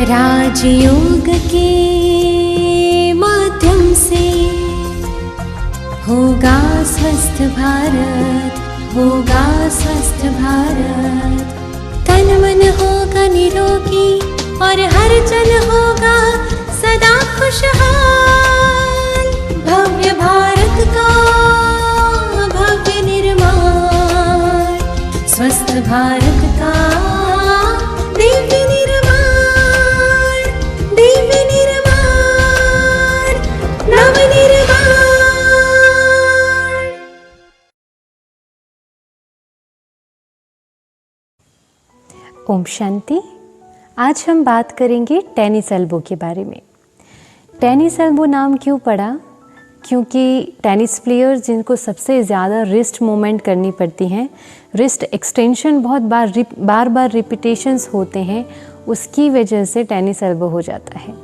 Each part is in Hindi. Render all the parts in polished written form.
राजयोग के माध्यम से होगा स्वस्थ भारत, होगा स्वस्थ भारत। तन मन होगा निरोगी और हर जन होगा सदा खुशहाल। भव्य भारत का भव्य निर्माण, स्वस्थ भारत का दिव्य निर्माण, दिव्य निर्माण, नव निर्माण। ओम शांति। आज हम बात करेंगे टेनिस एल्बो के बारे में। टेनिस एल्बो नाम क्यों पड़ा? क्योंकि टेनिस प्लेयर जिनको सबसे ज़्यादा रिस्ट मूवमेंट करनी पड़ती हैं, रिस्ट एक्सटेंशन बहुत बार रिपीटेशंस होते हैं, उसकी वजह से टेनिस एल्बो हो जाता है।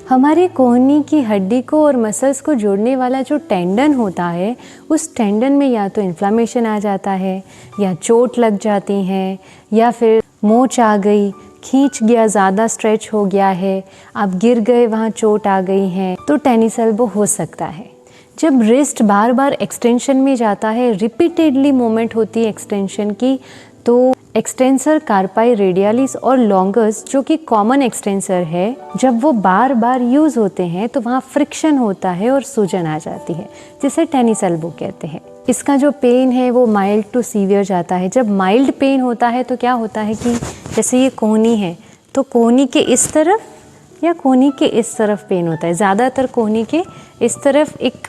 हमारे कोहनी की हड्डी को और मसल्स को जोड़ने वाला जो टेंडन होता है, उस टेंडन में या तो इन्फ्लामेशन आ जाता है, या चोट लग जाती है, या फिर मोच आ गई, खींच गया, ज़्यादा स्ट्रेच हो गया है, आप गिर गए, वहाँ चोट आ गई है, तो टेनिस एल्बो हो सकता है। जब रिस्ट बार बार एक्सटेंशन में जाता है, रिपीटेडली मूवमेंट होती है एक्सटेंशन की, तो एक्सटेंसर कार्पाई रेडियलिस और लॉन्गस जो कि कॉमन एक्सटेंसर है, जब वो बार बार यूज़ होते हैं तो वहाँ फ्रिक्शन होता है और सूजन आ जाती है, जिसे टेनिस एल्बो कहते हैं। इसका जो पेन है वो माइल्ड टू सीवियर जाता है। जब माइल्ड पेन होता है तो क्या होता है कि जैसे ये कोहनी है, तो कोहनी के इस तरफ या कोहनी के इस तरफ पेन होता है। ज़्यादातर कोहनी के इस तरफ एक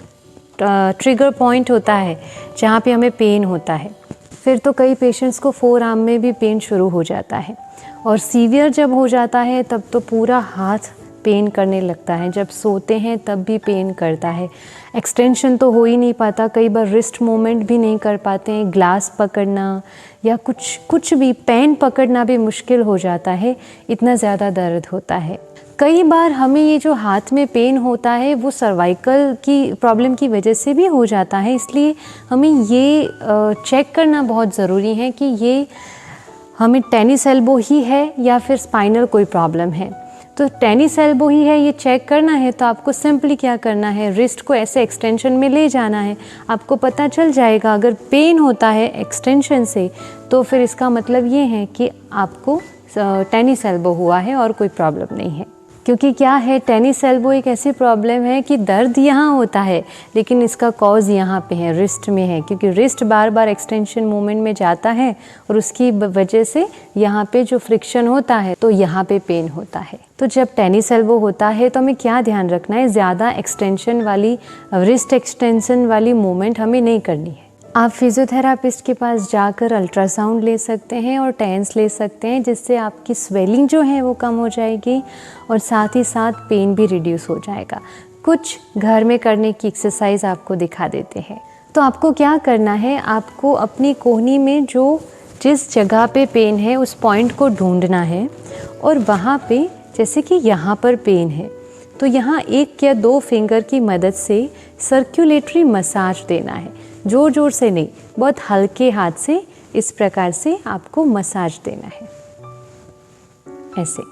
ट्रिगर पॉइंट होता है जहाँ पे हमें पेन होता है। फिर तो कई पेशेंट्स को फोर आर्म में भी पेन शुरू हो जाता है, और सीवियर जब हो जाता है तब तो पूरा हाथ पेन करने लगता है। जब सोते हैं तब भी पेन करता है। एक्सटेंशन तो हो ही नहीं पाता, कई बार रिस्ट मूवमेंट भी नहीं कर पाते हैं, ग्लास पकड़ना या कुछ भी पेन पकड़ना भी मुश्किल हो जाता है, इतना ज़्यादा दर्द होता है। कई बार हमें ये जो हाथ में पेन होता है वो सर्वाइकल की प्रॉब्लम की वजह से भी हो जाता है, इसलिए हमें ये चेक करना बहुत ज़रूरी है कि ये हमें टेनिस एल्बो ही है या फिर स्पाइनल कोई प्रॉब्लम है। तो टेनिस एल्बो ही है ये चेक करना है तो आपको सिंपली क्या करना है, रिस्ट को ऐसे एक्सटेंशन में ले जाना है। आपको पता चल जाएगा अगर पेन होता है एक्सटेंशन से तो फिर इसका मतलब ये है कि आपको टेनिस एल्बो हुआ है और कोई प्रॉब्लम नहीं है। क्योंकि क्या है, टेनिस एल्बो एक ऐसी प्रॉब्लम है कि दर्द यहाँ होता है लेकिन इसका कॉज यहाँ पे है, रिस्ट में है, क्योंकि रिस्ट बार बार एक्सटेंशन मूवमेंट में जाता है और उसकी वजह से यहाँ पे जो फ्रिक्शन होता है तो यहाँ पे पेन होता है। तो जब टेनिस एल्बो होता है तो हमें क्या ध्यान रखना है, ज़्यादा एक्सटेंशन वाली रिस्ट एक्सटेंशन वाली मूवमेंट हमें नहीं करनी है। आप फिज़ियोथेरापिस्ट के पास जाकर अल्ट्रासाउंड ले सकते हैं और टेंस ले सकते हैं, जिससे आपकी स्वेलिंग जो है वो कम हो जाएगी और साथ ही साथ पेन भी रिड्यूस हो जाएगा। कुछ घर में करने की एक्सरसाइज आपको दिखा देते हैं। तो आपको क्या करना है, आपको अपनी कोहनी में जिस जगह पे पेन है उस पॉइंट को ढूंढना है, और वहाँ पे जैसे कि यहाँ पर पेन है तो यहाँ 1 या 2 फिंगर की मदद से सर्कुलेटरी मसाज देना है। जोर जोर से नहीं, बहुत हल्के हाथ से इस प्रकार से आपको मसाज देना है, ऐसे।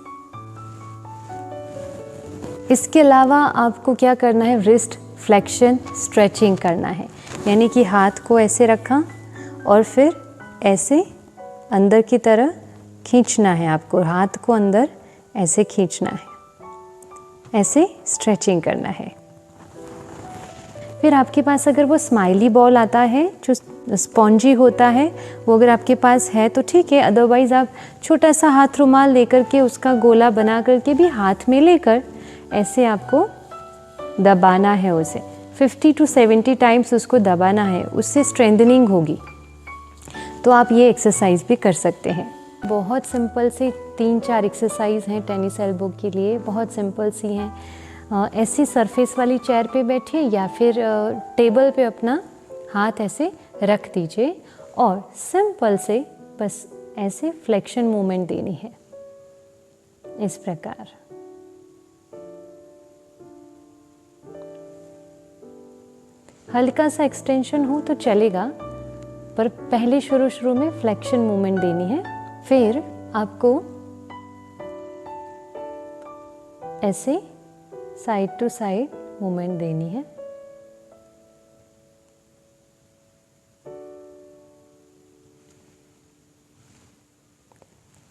इसके अलावा आपको क्या करना है, रिस्ट फ्लेक्शन स्ट्रेचिंग करना है, यानी कि हाथ को ऐसे रखा और फिर ऐसे अंदर की तरह खींचना है। आपको हाथ को अंदर ऐसे खींचना है, ऐसे स्ट्रेचिंग करना है। फिर आपके पास अगर वो स्माइली बॉल आता है जो स्पॉन्जी होता है, वो अगर आपके पास है तो ठीक है, अदरवाइज़ आप छोटा सा हाथ रुमाल लेकर के उसका गोला बना करके भी हाथ में लेकर ऐसे आपको दबाना है, उसे 50 to 70 टाइम्स उसको दबाना है, उससे स्ट्रेंथनिंग होगी। तो आप ये एक्सरसाइज भी कर सकते हैं। बहुत सिंपल से 3-4 एक्सरसाइज हैं टेनिस एल्बो के लिए, बहुत सिंपल सी हैं। ऐसी सरफेस वाली चेयर पे बैठिए या फिर टेबल पे अपना हाथ ऐसे रख दीजिए और सिंपल से बस ऐसे फ्लेक्शन मूवमेंट देनी है, इस प्रकार। हल्का सा एक्सटेंशन हो तो चलेगा, पर पहले शुरू में फ्लेक्शन मूवमेंट देनी है। फिर आपको ऐसे साइड टू साइड मूवमेंट देनी है।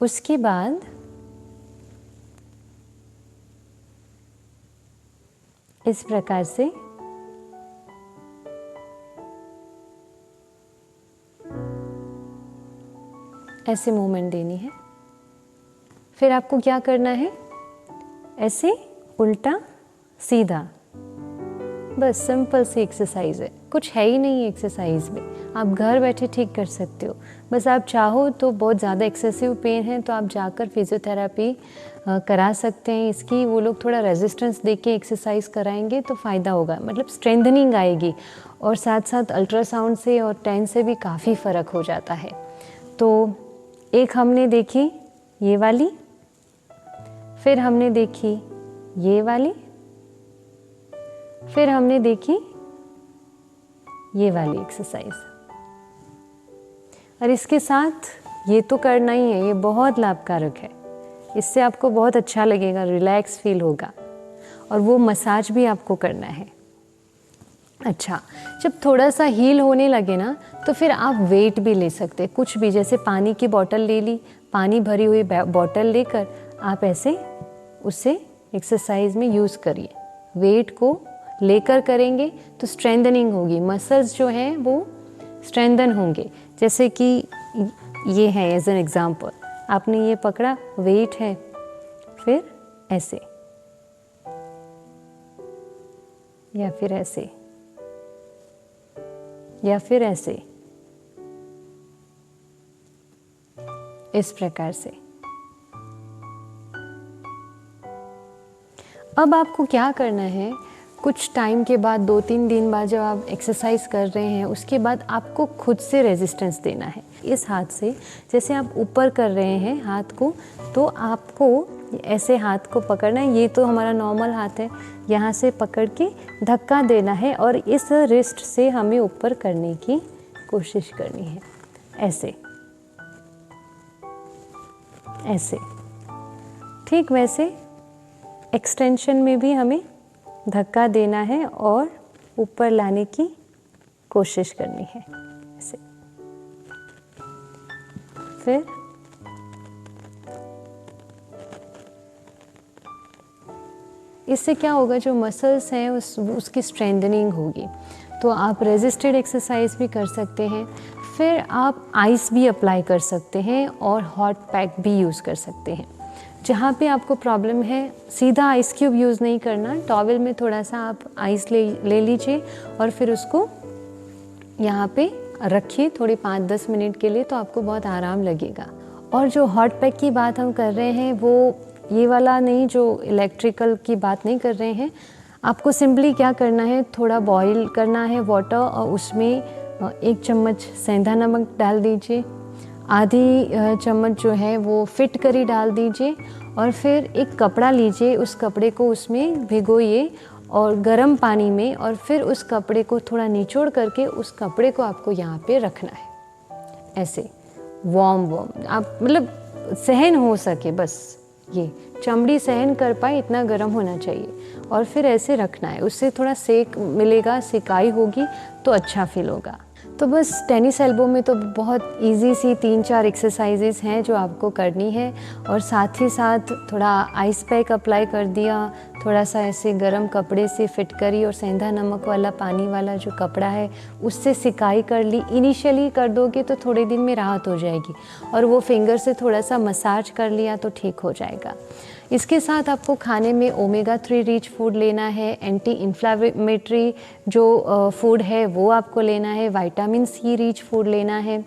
उसके बाद इस प्रकार से ऐसे मूवमेंट देनी है। फिर आपको क्या करना है, ऐसे उल्टा सीधा, बस सिंपल सी एक्सरसाइज है, कुछ है ही नहीं एक्सरसाइज में, आप घर बैठे ठीक कर सकते हो। बस आप चाहो तो बहुत ज़्यादा एक्सेसिव पेन है तो आप जाकर फिजियोथेरेपी करा सकते हैं इसकी। वो लोग थोड़ा रेजिस्टेंस देके एक्सरसाइज कराएंगे तो फ़ायदा होगा, मतलब स्ट्रेंथनिंग आएगी, और साथ साथ अल्ट्रासाउंड से और टेन से भी काफ़ी फ़र्क हो जाता है। तो एक हमने देखी ये वाली, फिर हमने देखी ये वाली, फिर हमने देखी ये वाली एक्सरसाइज। और इसके साथ ये तो करना ही है, ये बहुत लाभकारक है, इससे आपको बहुत अच्छा लगेगा, रिलैक्स फील होगा। और वो मसाज भी आपको करना है। अच्छा, जब थोड़ा सा हील होने लगे ना तो फिर आप वेट भी ले सकते हैं, कुछ भी, जैसे पानी की बोतल ले ली, पानी भरी हुई बोतल लेकर आप ऐसे उसे एक्सरसाइज में यूज़ करिए। वेट को लेकर करेंगे तो स्ट्रेंथनिंग होगी, मसल्स जो हैं वो स्ट्रेंथन होंगे। जैसे कि ये है एज एन एग्जांपल, आपने ये पकड़ा, वेट है, फिर ऐसे या फिर ऐसे या फिर ऐसे, इस प्रकार से। अब आपको क्या करना है, कुछ टाइम के बाद 2-3 दिन बाद जब आप एक्सरसाइज कर रहे हैं उसके बाद आपको खुद से रेजिस्टेंस देना है। इस हाथ से जैसे आप ऊपर कर रहे हैं हाथ को, तो आपको ऐसे हाथ को पकड़ना है, ये तो हमारा नॉर्मल हाथ है, यहाँ से पकड़ के धक्का देना है और इस रिस्ट से हमें ऊपर करने की कोशिश करनी है, ऐसे ऐसे। ठीक वैसे एक्सटेंशन में भी हमें धक्का देना है और ऊपर लाने की कोशिश करनी है, ऐसे। फिर इससे क्या होगा, जो मसल्स हैं उसकी स्ट्रेंथनिंग होगी। तो आप रेजिस्टेड एक्सरसाइज भी कर सकते हैं। फिर आप आइस भी अप्लाई कर सकते हैं और हॉट पैक भी यूज़ कर सकते हैं। जहाँ पे आपको प्रॉब्लम है, सीधा आइस क्यूब यूज़ नहीं करना, टॉवल में थोड़ा सा आप आइस ले लीजिए और फिर उसको यहाँ पे रखिए थोड़ी 5-10 मिनट के लिए, तो आपको बहुत आराम लगेगा। और जो हॉट पैक की बात हम कर रहे हैं वो ये वाला नहीं, जो इलेक्ट्रिकल की बात नहीं कर रहे हैं। आपको सिंपली क्या करना है, थोड़ा बॉईल करना है वाटर और उसमें 1 चम्मच सेंधा नमक डाल दीजिए, आधी चम्मच जो है वो फिटकरी डाल दीजिए और फिर एक कपड़ा लीजिए, उस कपड़े को उसमें भिगोइए और गर्म पानी में, और फिर उस कपड़े को थोड़ा निचोड़ करके उस कपड़े को आपको यहाँ पे रखना है, ऐसे वार्म आप मतलब सहन हो सके, बस ये चमड़ी सहन कर पाए इतना गर्म होना चाहिए, और फिर ऐसे रखना है। उससे थोड़ा सेक मिलेगा, सिकाई होगी तो अच्छा फील होगा। तो बस टेनिस एल्बो में तो बहुत इजी सी 3-4 एक्सरसाइजेस हैं जो आपको करनी है, और साथ ही साथ थोड़ा आइस पैक अप्लाई कर दिया, थोड़ा सा ऐसे गर्म कपड़े से फिटकरी और सेंधा नमक वाला पानी वाला जो कपड़ा है उससे सिकाई कर ली। इनिशियली कर दोगे तो थोड़े दिन में राहत हो जाएगी, और वो फिंगर से थोड़ा सा मसाज कर लिया तो ठीक हो जाएगा। इसके साथ आपको खाने में ओमेगा 3 रिच फूड लेना है, एंटी इन्फ्लामेटरी जो फूड है वो आपको लेना है, विटामिन सी रिच फूड लेना है।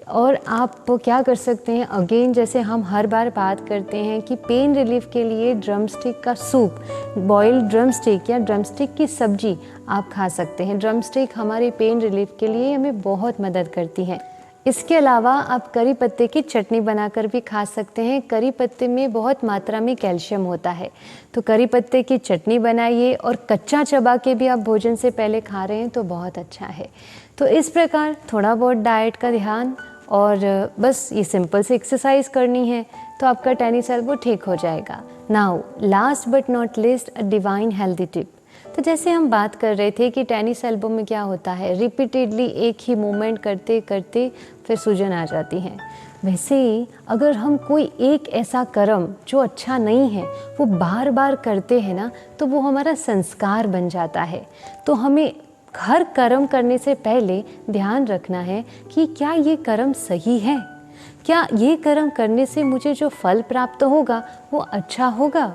और आप क्या कर सकते हैं, अगेन जैसे हम हर बार बात करते हैं कि पेन रिलीफ के लिए ड्रमस्टिक का सूप, बॉइल्ड ड्रमस्टिक या ड्रमस्टिक की सब्जी आप खा सकते हैं। ड्रमस्टिक हमारे पेन रिलीफ के लिए हमें बहुत मदद करती है। इसके अलावा आप करी पत्ते की चटनी बनाकर भी खा सकते हैं। करी पत्ते में बहुत मात्रा में कैल्शियम होता है, तो करी पत्ते की चटनी बनाइए, और कच्चा चबा के भी आप भोजन से पहले खा रहे हैं तो बहुत अच्छा है। तो इस प्रकार थोड़ा बहुत डाइट का ध्यान और बस ये सिंपल से एक्सरसाइज करनी है तो आपका टेनिस एल्बो ठीक हो जाएगा। Now last but not least a divine healthy tip. तो जैसे हम बात कर रहे थे कि टेनिस एल्बो में क्या होता है, रिपीटेडली एक ही मूवमेंट करते करते फिर सूजन आ जाती है। वैसे ही अगर हम कोई एक ऐसा कर्म जो अच्छा नहीं है वो बार बार करते हैं ना, तो वो हमारा संस्कार बन जाता है। तो हमें हर कर्म करने से पहले ध्यान रखना है कि क्या ये कर्म सही है, क्या ये कर्म करने से मुझे जो फल प्राप्त होगा वो अच्छा होगा,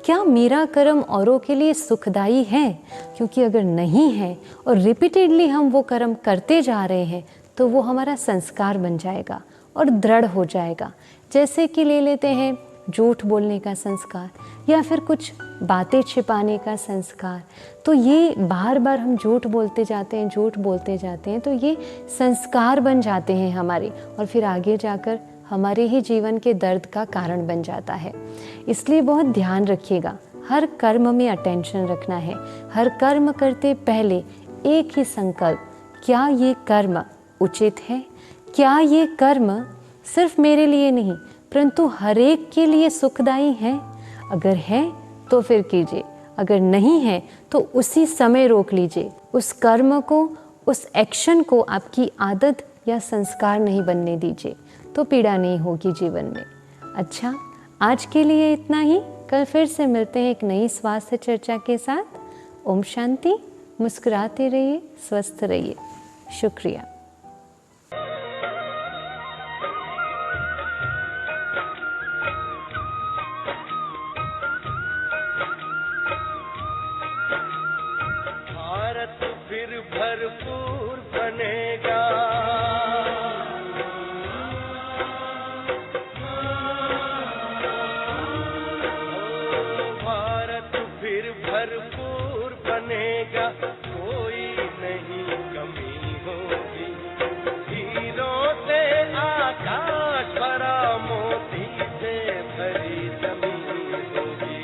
क्या मेरा कर्म औरों के लिए सुखदायी है। क्योंकि अगर नहीं है और रिपीटेडली हम वो कर्म करते जा रहे हैं तो वो हमारा संस्कार बन जाएगा और दृढ़ हो जाएगा। जैसे कि ले लेते हैं झूठ बोलने का संस्कार या फिर कुछ बातें छिपाने का संस्कार। तो ये बार बार हम झूठ बोलते जाते हैं तो ये संस्कार बन जाते हैं हमारे, और फिर आगे जाकर हमारे ही जीवन के दर्द का कारण बन जाता है। इसलिए बहुत ध्यान रखिएगा, हर कर्म में अटेंशन रखना है। हर कर्म करते पहले एक ही संकल्प, क्या ये कर्म उचित है, क्या ये कर्म सिर्फ मेरे लिए नहीं परंतु हर एक के लिए सुखदायी है। अगर है तो फिर कीजिए, अगर नहीं है तो उसी समय रोक लीजिए। उस कर्म को, उस एक्शन को आपकी आदत या संस्कार नहीं बनने दीजिए, तो पीड़ा नहीं होगी जीवन में। अच्छा, आज के लिए इतना ही। कल फिर से मिलते हैं एक नई स्वास्थ्य चर्चा के साथ। ओम शांति। मुस्कुराते रहिए, स्वस्थ रहिए। शुक्रिया। भारत फिर भरपूर बनेगा, भारत फिर भरपूर बनेगा, कोई नहीं कमी होगी। हीरों से आकाश भरा, मोती से भरी जमीन होगी।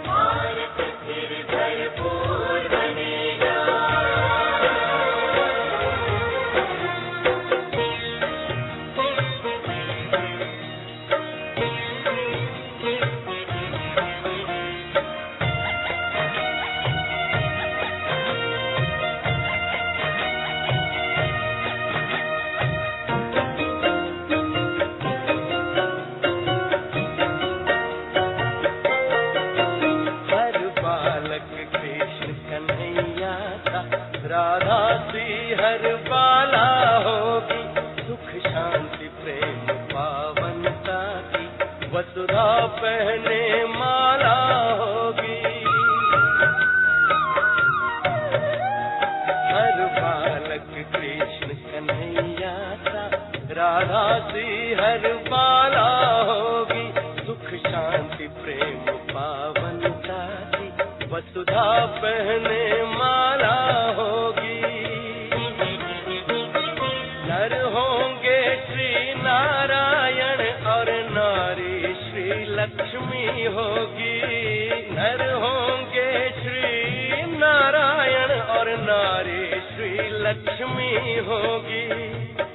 भारत फिर भरपूर बनेगा। हर बालक कृष्ण कन्हैया का, राधा सी हर बाला होगी। सुख शांति प्रेम पावनता की, वसुधा पहने माला होगी। हर बालक कृष्ण कन्हैया का, राधा सी हर बाला होगी। सुख शांति प्रेम पावनता की, वसुधा पहने माला होगी। नर होंगे श्री नारायण और नारी श्री लक्ष्मी होगी। नर होंगे श्री नारायण और नारी श्री लक्ष्मी होगी।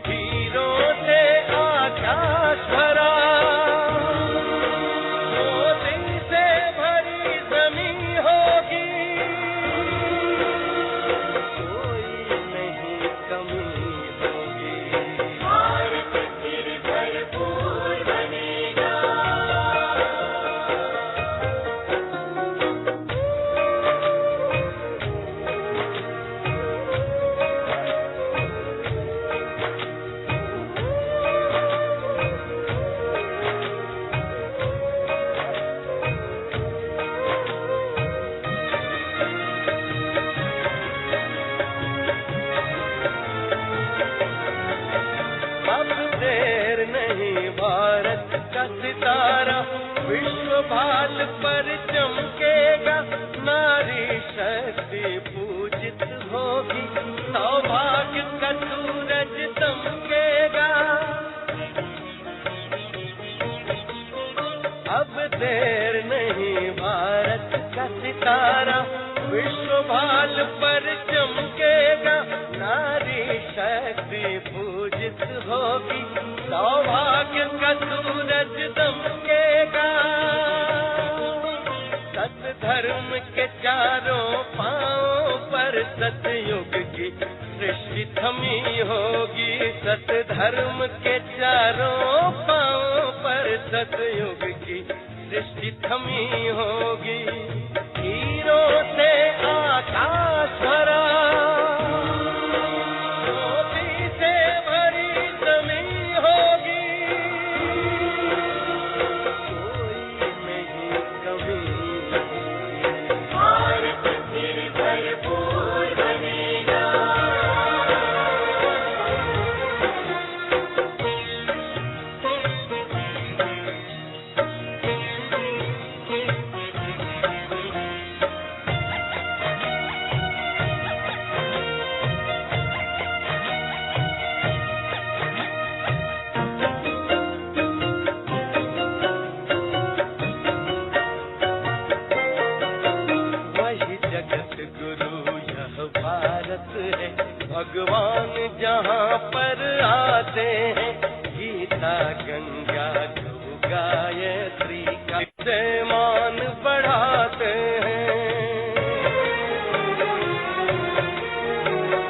हीरों से आकाश भरा, मोती से भरी जमीन होगी। कोई नहीं कमी होगी। भारत फिर भरपूर बनेगा। अब देर नहीं, भारत का सितारा विश्व भाल पर चमकेगा। नारी शक्ति पूजित होगी, सौभाग्य का सूरज दमकेगा। अब देर नहीं, भारत का सितारा विश्व भाल पर चमकेगा। नारी शक्ति पूजित होगी, सौभाग्य का सूरज दमकेगा। धर्म के चारों पांव पर सतयुग की सृष्टि थमी होगी। सत धर्म के चारों पांव पर सतयुग की सृष्टि थमी होगी। हीरों से आकाश भरा, मोती से भरी जमीन होगी। कोई नहीं कमी, भारत फिर भरपूर बनेगा। भगवान जहाँ पर आते हैं, गीता गंगा गौ गायत्री का से मान बढ़ाते हैं।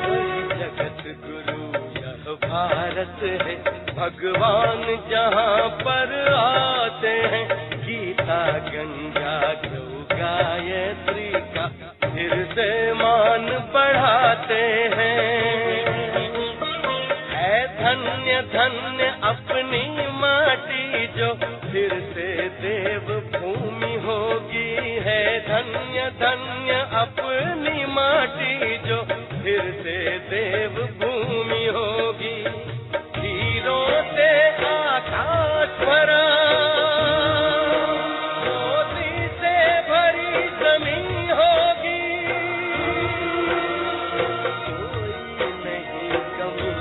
वही जगत गुरु यह भारत है, भगवान जहाँ पर आते हैं, गीता गंगा गौ गायत्री का फिर से मान बढ़ाते हैं। धन्य धन्य अपनी माटी जो फिर से देव भूमि होगी है। धन्य धन्य अपनी माटी जो फिर से देव भूमि होगी। हीरों से आकाश भरा, मोती से भरी जमीन होगी। कोई नहीं कमी,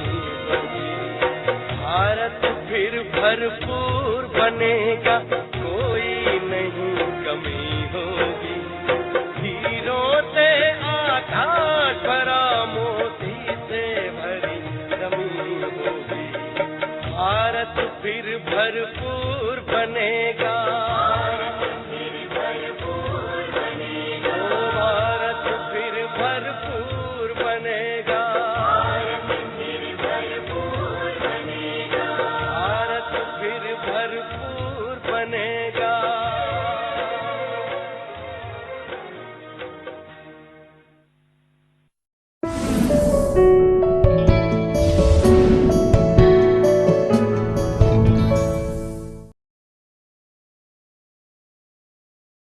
भारत फिर भरपूर बनेगा। कोई नहीं